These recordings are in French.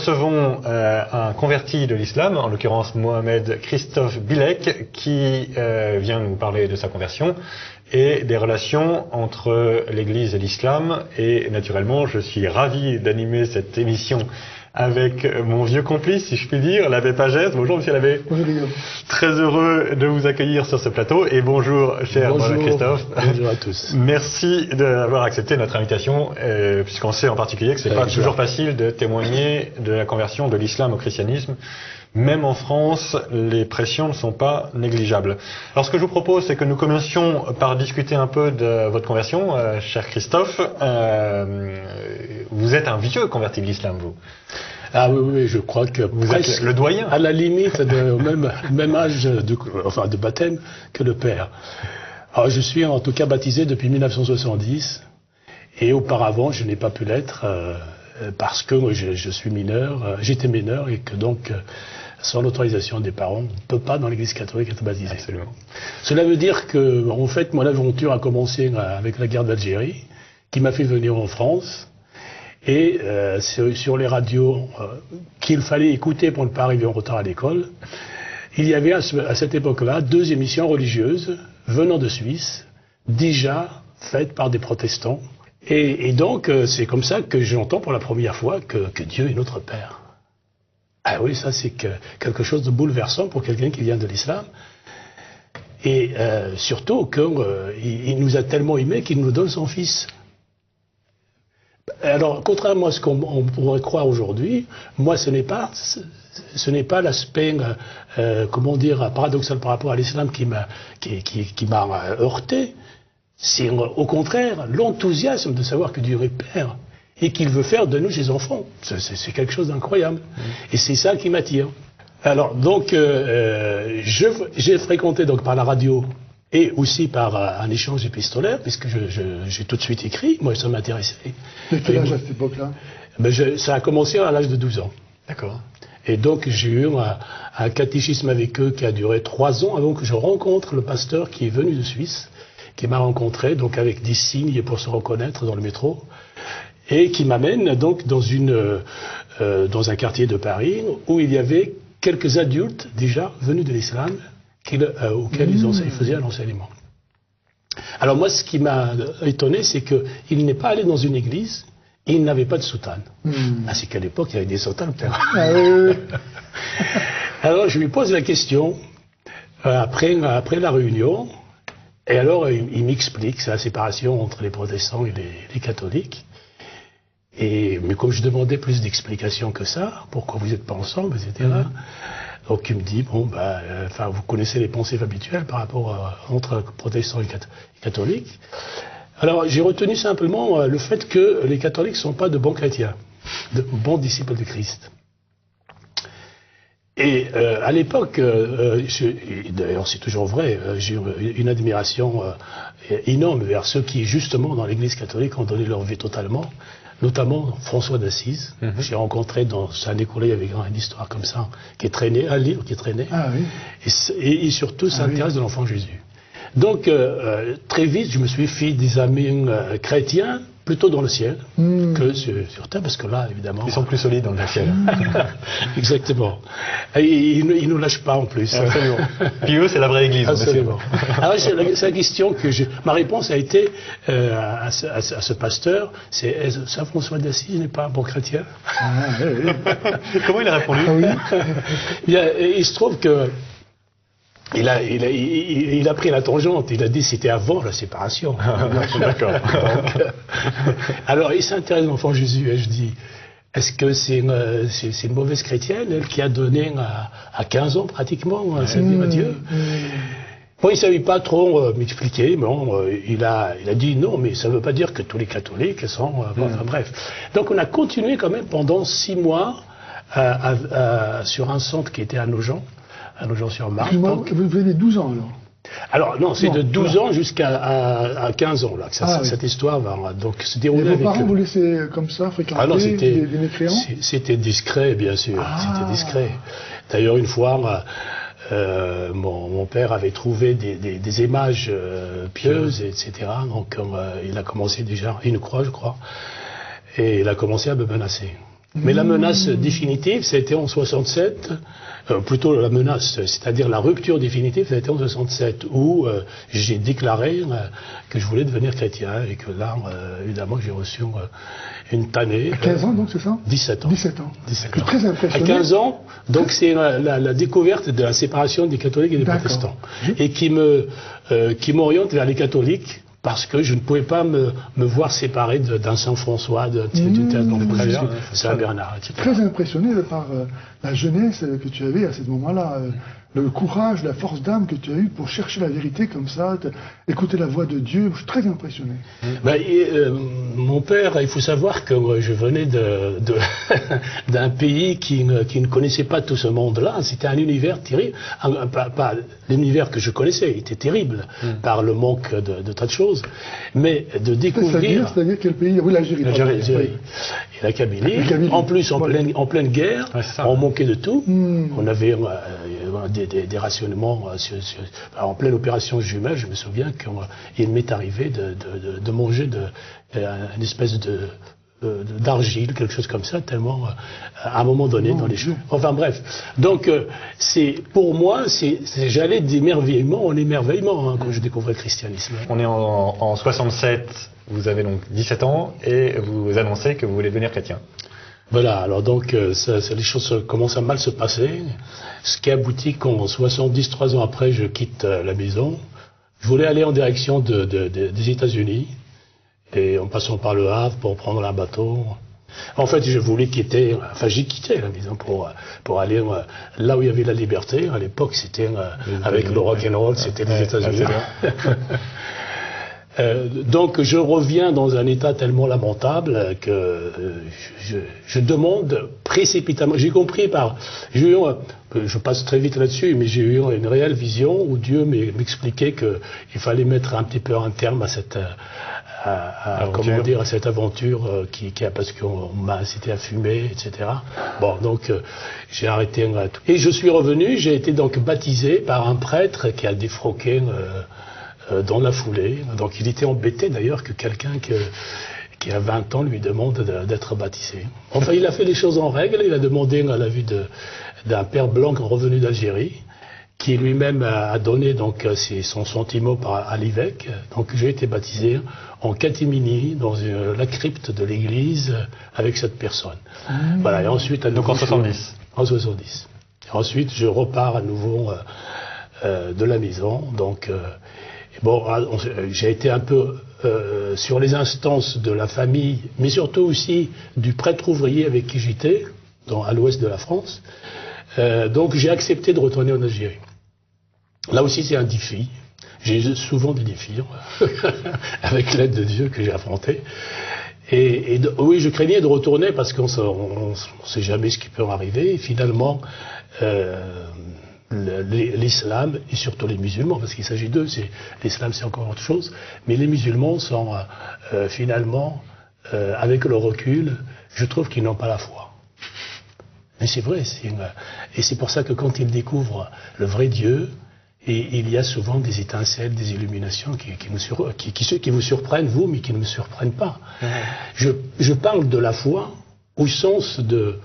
recevons un converti de l'islam, en l'occurrence Mohamed Christophe Bilek, qui vient nous parler de sa conversion et des relations entre l'Église et l'islam. Et naturellement, je suis ravi d'animer cette émission avec mon vieux complice, si je puis dire, l'abbé Pagès. Bonjour, monsieur l'abbé. Bonjour, Guillaume. Très heureux de vous accueillir sur ce plateau. Et bonjour, cher Christophe. Bonjour à tous. Merci d'avoir accepté notre invitation, puisqu'on sait en particulier que c'est pas toujours facile de témoigner de la conversion de l'islam au christianisme. Même en France, les pressions ne sont pas négligeables. Alors ce que je vous propose, c'est que nous commencions par discuter un peu de votre conversion, cher Christophe. Vous êtes un vieux converti de l'islam, vous. Ah oui, je crois que vous êtes le doyen. À la limite, au même âge de baptême que le père. Alors je suis en tout cas baptisé depuis 1970, et auparavant je n'ai pas pu l'être parce que moi, je suis mineur, j'étais mineur, et que donc sans l'autorisation des parents, on ne peut pas dans l'Église catholique être baptisé. Absolument. Cela veut dire que, en fait, mon aventure a commencé avec la guerre d'Algérie, qui m'a fait venir en France, et sur les radios qu'il fallait écouter pour ne pas arriver en retard à l'école, il y avait à cette époque-là 2 émissions religieuses venant de Suisse, déjà faites par des protestants. Et donc, c'est comme ça que j'entends pour la première fois que Dieu est notre Père. Ah oui, ça c'est quelque chose de bouleversant pour quelqu'un qui vient de l'islam. Et surtout qu'il nous a tellement aimés qu'il nous donne son Fils. Alors, contrairement à ce qu'on pourrait croire aujourd'hui, moi ce n'est pas l'aspect, comment dire, paradoxal par rapport à l'islam qui m'a heurté. C'est au contraire l'enthousiasme de savoir que Dieu est Père et qu'il veut faire de nous ses enfants. C'est quelque chose d'incroyable. Et c'est ça qui m'attire. Alors donc, j'ai fréquenté donc par la radio et aussi par un échange épistolaire, puisque j'ai tout de suite écrit. Moi, ça m'intéressait. Mais quel âge à cette époque-là? Ça a commencé à l'âge de 12 ans. D'accord. Et donc j'ai eu un catéchisme avec eux qui a duré 3 ans avant que je rencontre le pasteur qui est venu de Suisse, qui m'a rencontré donc avec des signes pour se reconnaître dans le métro, et qui m'amène donc dans un quartier de Paris où il y avait quelques adultes déjà venus de l'islam auxquels ils faisaient un enseignement. Alors moi, ce qui m'a étonné, c'est qu'il n'est pas allé dans une église et il n'avait pas de soutane. Ah, c'est qu'à l'époque, il y avait des soutanes, père. Ah, oui. Alors je lui pose la question après la réunion. Et alors, il m'explique, c'est la séparation entre les protestants et les catholiques. Mais comme je demandais plus d'explications que ça, pourquoi vous n'êtes pas ensemble, etc. Donc il me dit, vous connaissez les pensées habituelles par rapport entre protestants et catholiques. Alors, j'ai retenu simplement le fait que les catholiques ne sont pas de bons chrétiens, de bons disciples de Christ. Et à l'époque, d'ailleurs c'est toujours vrai, j'ai une admiration énorme vers ceux qui, justement, dans l'Église catholique, ont donné leur vie totalement, notamment François d'Assise. J'ai rencontré dans un écoulé avec une histoire comme ça, qui est traînée, un livre qui est traîné, et surtout s'intéresse de l'enfant Jésus. Donc, très vite, je me suis fait des amis chrétiens, plutôt dans le ciel que sur terre, parce que là, évidemment... Ils sont plus solides dans le ciel. Exactement. Et ils ne nous lâchent pas, en plus. Absolument. Puis eux, c'est la vraie église. Absolument. Alors, c'est la question que ma réponse a été à ce pasteur, c'est Saint François d'Assise n'est pas un bon chrétien. Comment il a répondu? Bien, il se trouve que il a pris la tangente, il a dit que c'était avant la séparation. D'accord. Alors il s'intéresse à l'enfant Jésus et je dis, est-ce que c'est une mauvaise chrétienne, elle qui a donné à 15 ans pratiquement sa vie à Dieu? Bon, il ne savait pas trop m'expliquer, mais il a dit non, mais ça ne veut pas dire que tous les catholiques sont... bref. Donc on a continué quand même pendant 6 mois sur un centre qui était à Nogent-sur-Marne. Vous venez 12 ans alors? Alors non, c'est de 12 ans jusqu'à 15 ans là, que cette histoire va donc se dérouler avec eux. Vos parents vous laissaient comme ça fréquenter des mécréants? C'était discret, bien sûr, c'était discret. D'ailleurs, une fois, mon père avait trouvé des images pieuses, etc. Donc il a commencé déjà, une croix, je crois, et il a commencé à me menacer. Mais la menace définitive, ça a été en 67, plutôt la menace, c'est-à-dire la rupture définitive, ça a été en 67, où j'ai déclaré que je voulais devenir chrétien, et que là, évidemment, j'ai reçu une tannée. À 15 ans, donc, c'est ça? 17 ans. 17 ans. 17 ans. Je suis très impressionné. À 15 ans, donc c'est la découverte de la séparation des catholiques et des protestants. Et qui m'oriente vers les catholiques, parce que je ne pouvais pas me voir séparé d'un Saint-François, d'une thèse de Saint-Bernard, etc. Très impressionné par la jeunesse que tu avais à ce moment-là, le courage, la force d'âme que tu as eu pour chercher la vérité comme ça, écouter la voix de Dieu. Je suis très impressionné. Mon père, il faut savoir que je venais d'un pays qui ne connaissait pas tout ce monde-là. C'était un univers terrible. Pas l'univers que je connaissais, il était terrible par le manque de tas de choses. Mais de découvrir... C'est-à-dire quel pays? Oui, l'Algérie. Et la Kabylie. En plus, en pleine guerre, on manquait de tout. On avait des rationnements en pleine opération jumelle. Je me souviens qu'il m'est arrivé de manger une espèce d'argile, quelque chose comme ça, tellement à un moment donné dans les choses. Enfin bref, donc pour moi, j'allais d'émerveillement en émerveillement quand je découvrais le christianisme. On est en 67, vous avez donc 17 ans et vous annoncez que vous voulez devenir chrétien. Voilà, alors donc les choses commencent à mal se passer, ce qui aboutit qu'en 3 ans après, je quitte la maison. Je voulais aller en direction des États-Unis, et en passant par le Havre pour prendre un bateau. En fait, je voulais quitter, j'ai quitté la maison pour aller là où il y avait la liberté. À l'époque, c'était avec le rock'n'roll, c'était les États-Unis. Donc je reviens dans un état tellement lamentable que je demande précipitamment. J'ai compris je passe très vite là-dessus, mais j'ai eu une réelle vision où Dieu m'expliquait qu'il fallait mettre un petit peu un terme à cette aventure parce qu'on m'a incité à fumer, etc. Bon, donc j'ai arrêté tout. Et je suis revenu. J'ai été donc baptisé par un prêtre qui a défroqué dans la foulée. Donc il était embêté d'ailleurs que quelqu'un qui a 20 ans lui demande d'être baptisé. Enfin, il a fait les choses en règle. Il a demandé à la vue d'un père blanc revenu d'Algérie, qui lui-même a donné donc son sentiment à l'évêque. Donc j'ai été baptisé en catimini dans la crypte de l'église avec cette personne. Voilà. Et ensuite, donc en 70. En 70. Et ensuite, je repars à nouveau de la maison. Donc j'ai été un peu sur les instances de la famille, mais surtout aussi du prêtre ouvrier avec qui j'étais, à l'ouest de la France. Donc j'ai accepté de retourner en Algérie. Là aussi c'est un défi. J'ai souvent des défis avec l'aide de Dieu que j'ai affronté. Et oui, je craignais de retourner parce qu'on ne sait jamais ce qui peut arriver. Et finalement, l'islam et surtout les musulmans, parce qu'il s'agit d'eux, l'islam c'est encore autre chose, mais les musulmans sont finalement, avec le recul, je trouve qu'ils n'ont pas la foi. Mais c'est vrai, et c'est pour ça que quand ils découvrent le vrai Dieu, et il y a souvent des étincelles, des illuminations qui vous surprennent, vous, mais qui ne me surprennent pas. Je parle de la foi au sens de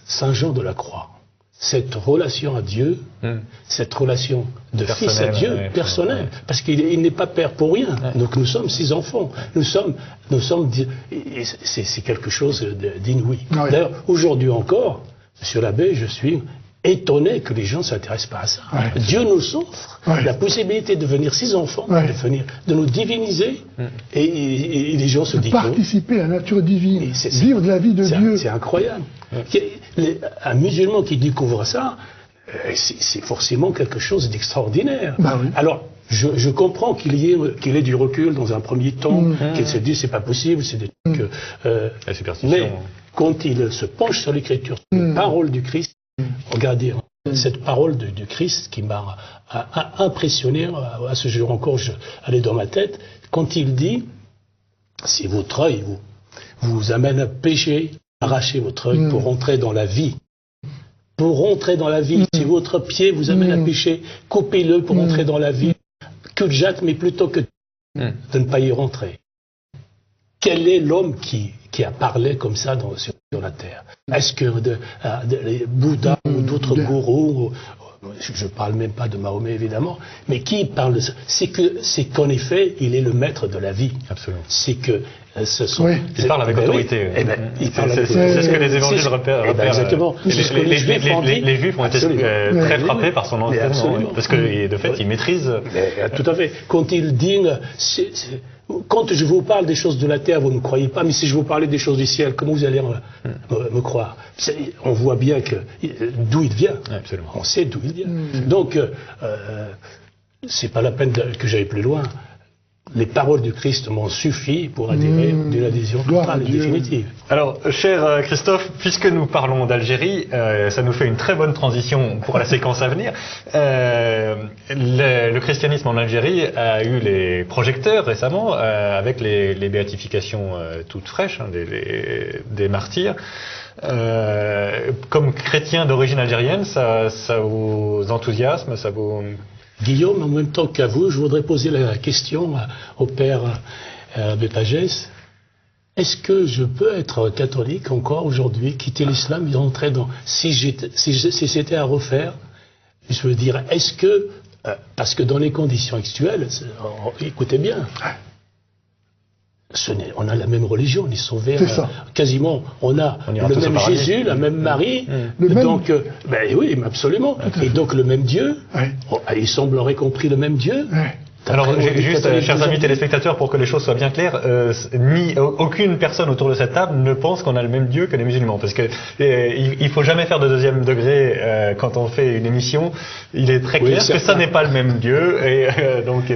Saint Jean de la Croix. Cette relation à Dieu, cette relation de fils à Dieu, personnelle, parce qu'il n'est pas père pour rien. Donc nous sommes ses enfants. C'est quelque chose d'inouï. D'ailleurs, aujourd'hui encore, Monsieur l'abbé, je suis étonné que les gens ne s'intéressent pas à ça. Dieu nous offre la possibilité de devenir ses enfants, de nous diviniser, et les gens se disent... Participer à la nature divine, vivre de la vie de Dieu. C'est incroyable. Un musulman qui découvre ça, c'est forcément quelque chose d'extraordinaire. Alors, je comprends qu'il ait du recul dans un premier temps, qu'il se dise c'est pas possible, c'est des trucs... mais quand il se penche sur l'écriture, la parole du Christ, regardez, cette parole du Christ qui m'a impressionné, à ce jour encore, elle est dans ma tête, quand il dit, si votre œil vous amène à pécher, arrachez votre œil pour rentrer dans la vie. Pour rentrer dans la vie, si votre pied vous amène à pécher, coupez-le pour rentrer dans la vie. Cul-de-jatte, mais plutôt que de ne pas y rentrer. Quel est l'homme qui qui a parlé comme ça sur la terre? Est-ce que les Bouddha ou d'autres gourous, je ne parle même pas de Mahomet évidemment, mais qui parle de ça? C'est qu'en effet, il est le maître de la vie. Absolument. C'est que ce sont. Oui. Il parle avec autorité. Oui. Il parle avec c'est ce que les évangiles repèrent. Exactement. Les Juifs ont été très frappés par son enseignement, parce que de fait, il maîtrise. Tout à fait. Quand il dit, quand je vous parle des choses de la terre, vous ne croyez pas, mais si je vous parlais des choses du ciel, comment vous allez me croire? On voit bien d'où il vient. Absolument. On sait d'où il vient. Donc, c'est pas la peine que j'aille plus loin. Les paroles du Christ m'ont suffi pour adhérer d'une adhésion totale et définitive. Alors, cher Christophe, puisque nous parlons d'Algérie, ça nous fait une très bonne transition pour la séquence à venir. Le christianisme en Algérie a eu les projecteurs récemment, avec les béatifications toutes fraîches des martyrs. Comme chrétien d'origine algérienne, ça vous enthousiasme, ça vous... Guillaume, en même temps qu'à vous, je voudrais poser la question au père Bépagès. Est-ce que je peux être catholique encore aujourd'hui, quitter l'islam et entrer dans... Si c'était à refaire, je veux dire, est-ce que... parce que dans les conditions actuelles, écoutez bien, on a la même religion, on est sauvés quasiment, on a le même Jésus, la même Marie, donc, oui, absolument, et donc le même Dieu, il semblerait qu'on prie le même Dieu. Alors, juste, chers amis téléspectateurs, pour que les choses soient bien claires, aucune personne autour de cette table ne pense qu'on a le même Dieu que les musulmans, parce que il faut jamais faire de deuxième degré quand on fait une émission. Il est très clair que ça n'est pas le même Dieu, et donc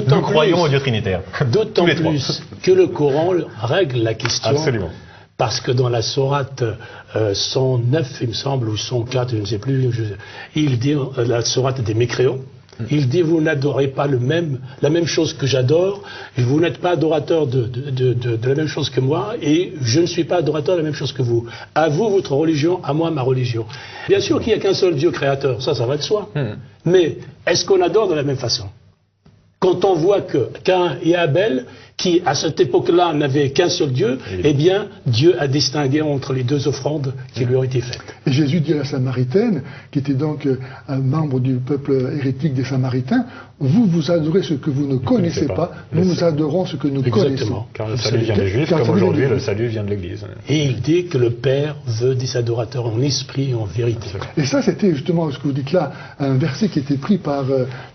nous croyons au Dieu trinitaire. D'autant plus que le Coran règle la question. Absolument. Parce que dans la sourate 109, il me semble, ou 104, je ne sais plus, il dit la sourate des mécréants. Il dit, vous n'adorez pas la même chose que j'adore, vous n'êtes pas adorateur de la même chose que moi, et je ne suis pas adorateur de la même chose que vous. À vous, votre religion, à moi, ma religion. Bien sûr qu'il n'y a qu'un seul Dieu créateur, ça va de soi. Mais est-ce qu'on adore de la même façon? Quand on voit que Caïn et Abel, qui à cette époque-là n'avaient qu'un seul Dieu, eh bien Dieu a distingué entre les deux offrandes qui lui ont été faites. Et Jésus dit à la Samaritaine, qui était donc un membre du peuple hérétique des Samaritains, vous adorez ce que vous ne connaissez pas, nous adorons ce que nous connaissons. Car le salut vient des Juifs, comme aujourd'hui le salut vient de l'Église. Et il dit que le Père veut des adorateurs en esprit et en vérité. Et ça, c'était justement ce que vous dites là, un verset qui était pris par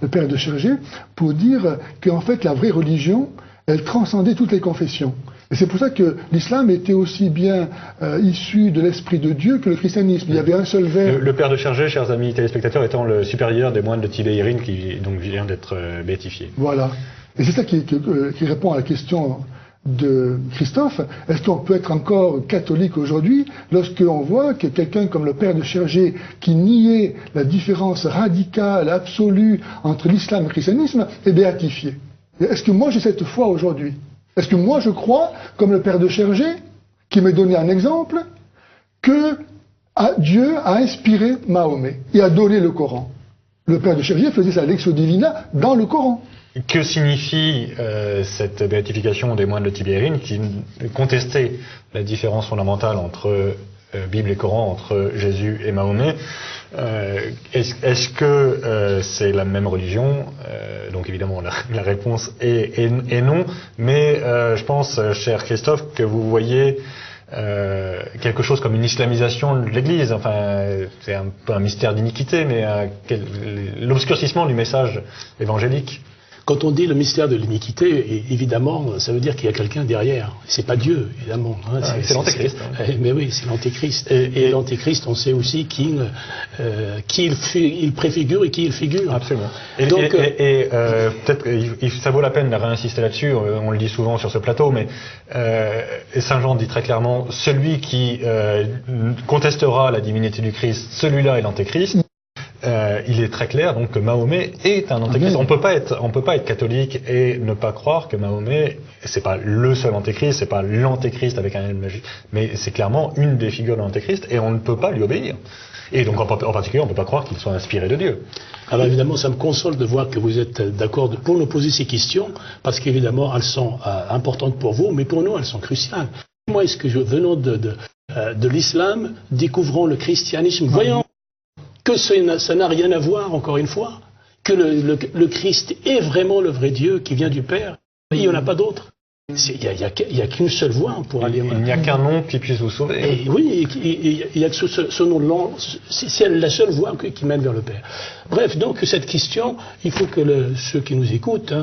le Père de Chergé, pour dire qu'en fait la vraie religion, elle transcendait toutes les confessions. Et c'est pour ça que l'islam était aussi bien issu de l'Esprit de Dieu que le christianisme. Il y avait un seul vers. Le père de Chergé, chers amis téléspectateurs, étant le supérieur des moines de Tibérine, qui donc vient d'être béatifié. Voilà. Et c'est ça qui répond à la question de Christophe. Est-ce qu'on peut être encore catholique aujourd'hui lorsqu'on voit que quelqu'un comme le père de Chergé, qui niait la différence radicale, absolue entre l'islam et le christianisme, est béatifié? Est-ce que moi j'ai cette foi aujourd'hui? Est-ce que moi je crois, comme le père de Chergé, qui m'a donné un exemple, que Dieu a inspiré Mahomet et a donné le Coran? Le père de Chergé faisait sa Lectio Divina dans le Coran. Que signifie cette béatification des moines de Tibérine qui contestaient la différence fondamentale entre Bible et Coran, entre Jésus et Mahomet? Est-ce que c'est la même religion? Donc évidemment la réponse est non, mais je pense, cher Christophe, que vous voyez quelque chose comme une islamisation de l'Église. Enfin, c'est un peu un mystère d'iniquité, mais l'obscurcissement du message évangélique. Quand on dit le mystère de l'iniquité, évidemment, ça veut dire qu'il y a quelqu'un derrière. C'est pas Dieu, évidemment. Hein, c'est l'antéchrist. Mais oui, c'est l'antéchrist. Et l'antéchrist, on sait aussi qui il préfigure et qui il figure. Absolument. Et peut-être ça vaut la peine de réinsister là-dessus. On le dit souvent sur ce plateau, mais Saint Jean dit très clairement, celui qui contestera la divinité du Christ, celui-là est l'antéchrist. Il est très clair donc que Mahomet est un antéchrist. On peut pas être catholique et ne pas croire que Mahomet, c'est pas le seul antéchrist, c'est pas l'antéchrist avec un L magique, mais c'est clairement une des figures de l'antéchrist et on ne peut pas lui obéir. Et donc en particulier, on ne peut pas croire qu'il soit inspiré de Dieu. Alors évidemment, ça me console de voir que vous êtes d'accord pour nous poser ces questions, parce qu'évidemment, elles sont importantes pour vous, mais pour nous, elles sont cruciales. comment est-ce que venant de l'islam, découvrant le christianisme, voyant que ça n'a rien à voir, encore une fois, que le Christ est vraiment le vrai Dieu qui vient du Père, il n'y en a pas d'autre. Il n'y a qu'une seule voie pour aller. Il n'y a qu'un nom qui puisse vous sauver. Et oui, il y a que ce nom, c'est la seule voie qui mène vers le Père. Bref, donc cette question, il faut que ceux qui nous écoutent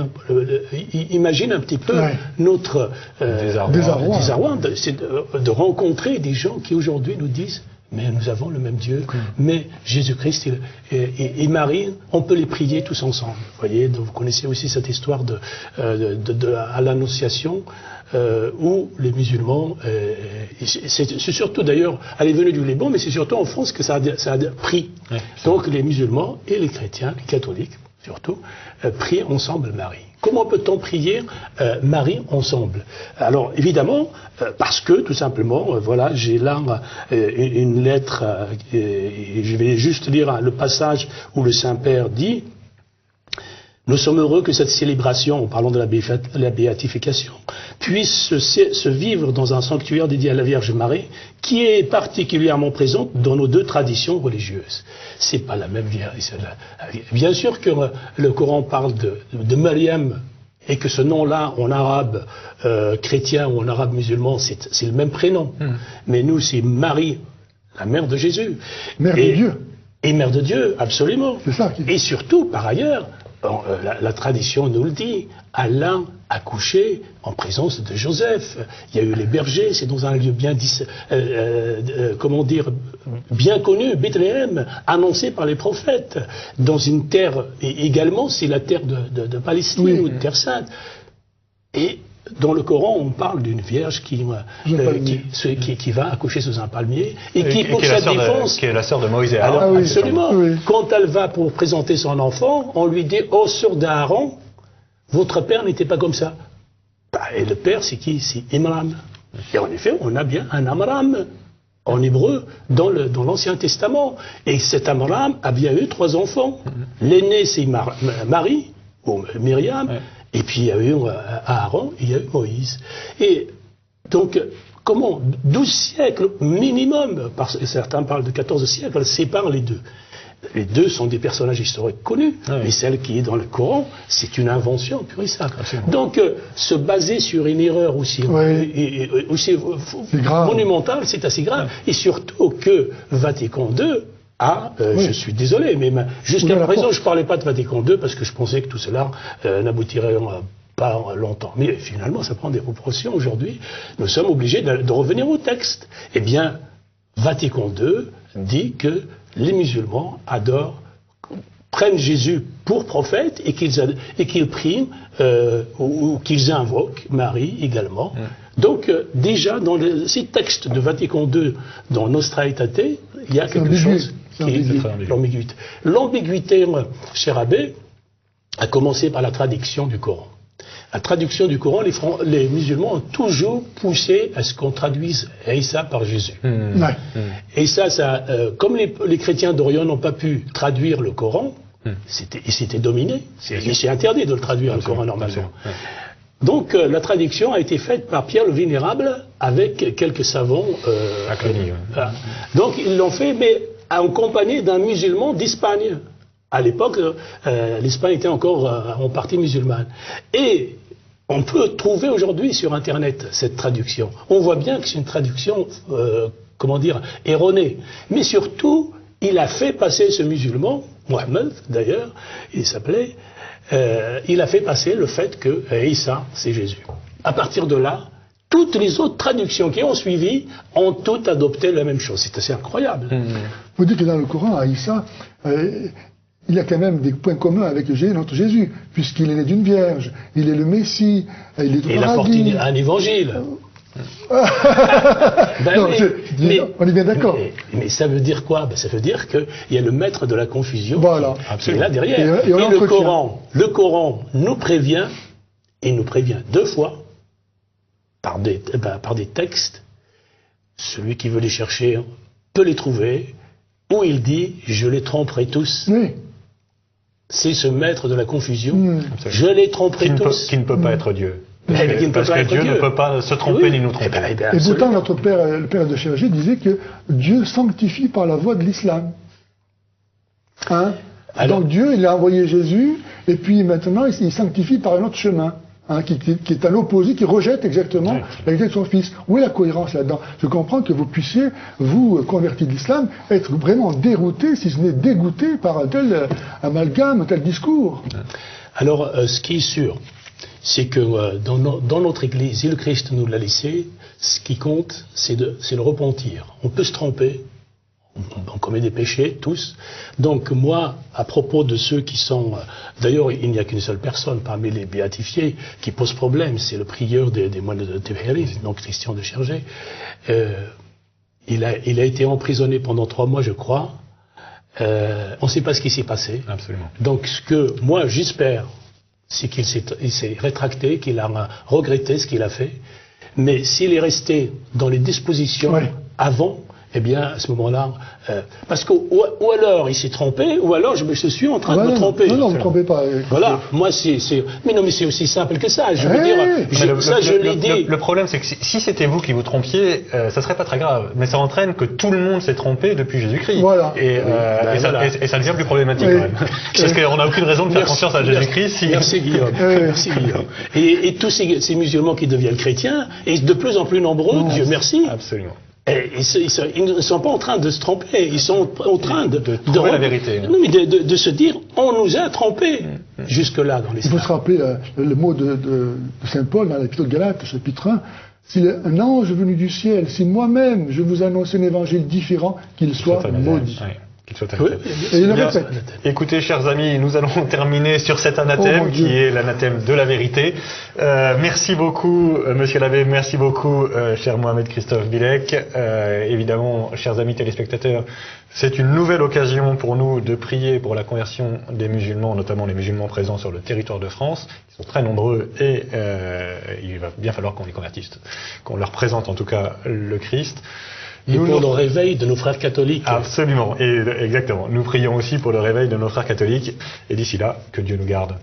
imaginent un petit peu notre désarroi, c'est de rencontrer des gens qui aujourd'hui nous disent: mais nous avons le même Dieu, mais Jésus-Christ et Marie, on peut les prier tous ensemble. Vous voyez, donc vous connaissez aussi cette histoire à l'Annonciation, où les musulmans, c'est surtout d'ailleurs, elle est venue du Liban, mais c'est surtout en France que ça a pris. Ouais, donc les musulmans et les chrétiens, les catholiques surtout, prient ensemble Marie. Comment peut-on prier Marie ensemble? Alors évidemment, parce que tout simplement, voilà, j'ai là une lettre, et je vais juste lire le passage où le Saint-Père dit: nous sommes heureux que cette célébration, en parlant de la béatification, puisse se vivre dans un sanctuaire dédié à la Vierge Marie, qui est particulièrement présente dans nos deux traditions religieuses. C'est pas la même Vierge. Bien sûr que le Coran parle de Mariam, et que ce nom-là, en arabe chrétien ou en arabe musulman, c'est le même prénom. Mais nous, c'est Marie, la mère de Jésus. Mère de Dieu. Et mère de Dieu, absolument. C'est ça et surtout, par ailleurs, la tradition nous le dit, Allah a couché en présence de Joseph. Il y a eu les bergers, c'est dans un lieu bien bien connu, Bethléem, annoncé par les prophètes. Dans une terre, et également, c'est la terre de Palestine ou de Terre Sainte. Et dans le Coran, on parle d'une vierge qui va accoucher sous un palmier et qui, pour sa défense, qui est la sœur de Moïse et Aaron. Alors, absolument. Quand elle va pour présenter son enfant, on lui dit: oh, sœur d'Aaron, votre père n'était pas comme ça. Et le père, c'est qui? C'est Imram. Et en effet, on a bien un Amram en hébreu dans l'Ancien Testament. Et cet Amram a bien eu 3 enfants. L'aîné, c'est Marie, ou Myriam. Et puis il y a eu Aaron, il y a eu Moïse. Et donc, comment 12 siècles minimum, parce que certains parlent de 14 siècles, séparent les deux. Les deux sont des personnages historiques connus, mais celle qui est dans le Coran, c'est une invention pure et simple. Donc, se baser sur une erreur aussi monumentale, c'est assez grave. Et surtout que Vatican II je suis désolé, mais jusqu'à présent, je ne parlais pas de Vatican II parce que je pensais que tout cela n'aboutirait pas longtemps. Mais finalement, ça prend des proportions. Aujourd'hui, nous sommes obligés de revenir au texte. Eh bien, Vatican II dit que les musulmans prennent Jésus pour prophète et qu'ils prient ou qu'ils invoquent Marie également. Donc, déjà, dans ces textes de Vatican II, dans Nostra Aetate, il y a quelque chose qui est l'ambiguïté. L'ambiguïté, cher abbé, a commencé par la traduction du Coran. La traduction du Coran, les musulmans ont toujours poussé à ce qu'on traduise Isa par Jésus. Et ça, comme les chrétiens d'Orient n'ont pas pu traduire le Coran, c'était dominé. C'est interdit de le traduire, le Coran, normalement. Donc, la traduction a été faite par Pierre le Vénérable avec quelques savants. Donc, ils l'ont fait, mais accompagné d'un musulman d'Espagne. À l'époque, l'Espagne était encore en partie musulmane. Et on peut trouver aujourd'hui sur Internet cette traduction. On voit bien que c'est une traduction, erronée. Mais surtout, il a fait passer ce musulman, Mohammed d'ailleurs, il s'appelait, il a fait passer le fait que Isa, c'est Jésus. À partir de là, toutes les autres traductions qui ont suivi ont toutes adopté la même chose. C'est assez incroyable. Vous dites que dans le Coran, à Isa, il y a quand même des points communs avec notre Jésus, puisqu'il est né d'une vierge, il est le Messie, il est il apporte un évangile. On est bien d'accord. Mais ça veut dire quoi? Ça veut dire qu'il y a le maître de la confusion qui est là derrière. Et le Coran nous prévient, et nous prévient 2 fois, par des textes. Celui qui veut les chercher peut les trouver, où il dit « Je les tromperai tous ». C'est ce maître de la confusion. Je les tromperai tous. Qui ne peut pas être Dieu. Parce que Dieu ne peut pas se tromper ni nous tromper. Et pourtant, notre père, le père de Chergé, disait que Dieu sanctifie par la voie de l'islam. Hein? Donc Dieu, il a envoyé Jésus, et puis maintenant, il sanctifie par un autre chemin. Hein, qui est un opposé, qui rejette exactement la vérité de son fils. Où est la cohérence là-dedans? Je comprends que vous puissiez, vous, convertis de l'islam, être vraiment dérouté, si ce n'est dégoûté par un tel amalgame, un tel discours. Alors, ce qui est sûr, c'est que dans notre Église, et le Christ nous l'a laissé, ce qui compte, c'est le repentir. On peut se tromper, on commet des péchés, tous. Donc moi, à propos de ceux qui sont... D'ailleurs, il n'y a qu'une seule personne parmi les béatifiés qui pose problème, c'est le prieur des moines de Thévéry, donc Christian de Chergé. Il a été emprisonné pendant 3 mois, je crois. On ne sait pas ce qui s'est passé. Absolument. Donc ce que moi, j'espère, c'est qu'il s'est rétracté, qu'il a regretté ce qu'il a fait. Mais s'il est resté dans les dispositions avant... Eh bien, à ce moment-là, parce que ou alors il s'est trompé, ou alors je suis en train de me tromper. Non, ne me trompez pas. Voilà, moi mais non, mais c'est aussi simple que ça. Je veux dire, je l'ai dit. Le problème, c'est que si c'était vous qui vous trompiez, ça serait pas très grave. Mais ça entraîne que tout le monde s'est trompé depuis Jésus-Christ. Voilà. Et ça devient plus problématique quand même. Parce qu'on n'a aucune raison de faire confiance à Jésus-Christ. Merci Guillaume. Merci Guillaume. Et tous ces musulmans qui deviennent chrétiens, et de plus en plus nombreux, Dieu merci. Absolument. Et ils ne sont pas en train de se tromper, ils sont en train de trouver la vérité. Non, mais de se dire, on nous a trompés jusque-là dans l'islam. Il faut se rappeler le mot de Saint Paul dans l'Épître de Galates, chapitre 1. Si un ange venu du ciel, si moi-même je vous annonce un évangile différent, qu'il soit maudit. Et il le répète. Écoutez, chers amis, nous allons terminer sur cet anathème qui est l'anathème de la vérité. Merci beaucoup, monsieur l'abbé, merci beaucoup, cher Mohamed Christophe Bilek. Évidemment, chers amis téléspectateurs, c'est une nouvelle occasion pour nous de prier pour la conversion des musulmans, notamment les musulmans présents sur le territoire de France, qui sont très nombreux, et il va bien falloir qu'on les convertisse, qu'on leur présente en tout cas le Christ. Et pour le réveil de nos frères catholiques. Absolument, et exactement. Nous prions aussi pour le réveil de nos frères catholiques. Et d'ici là, que Dieu nous garde.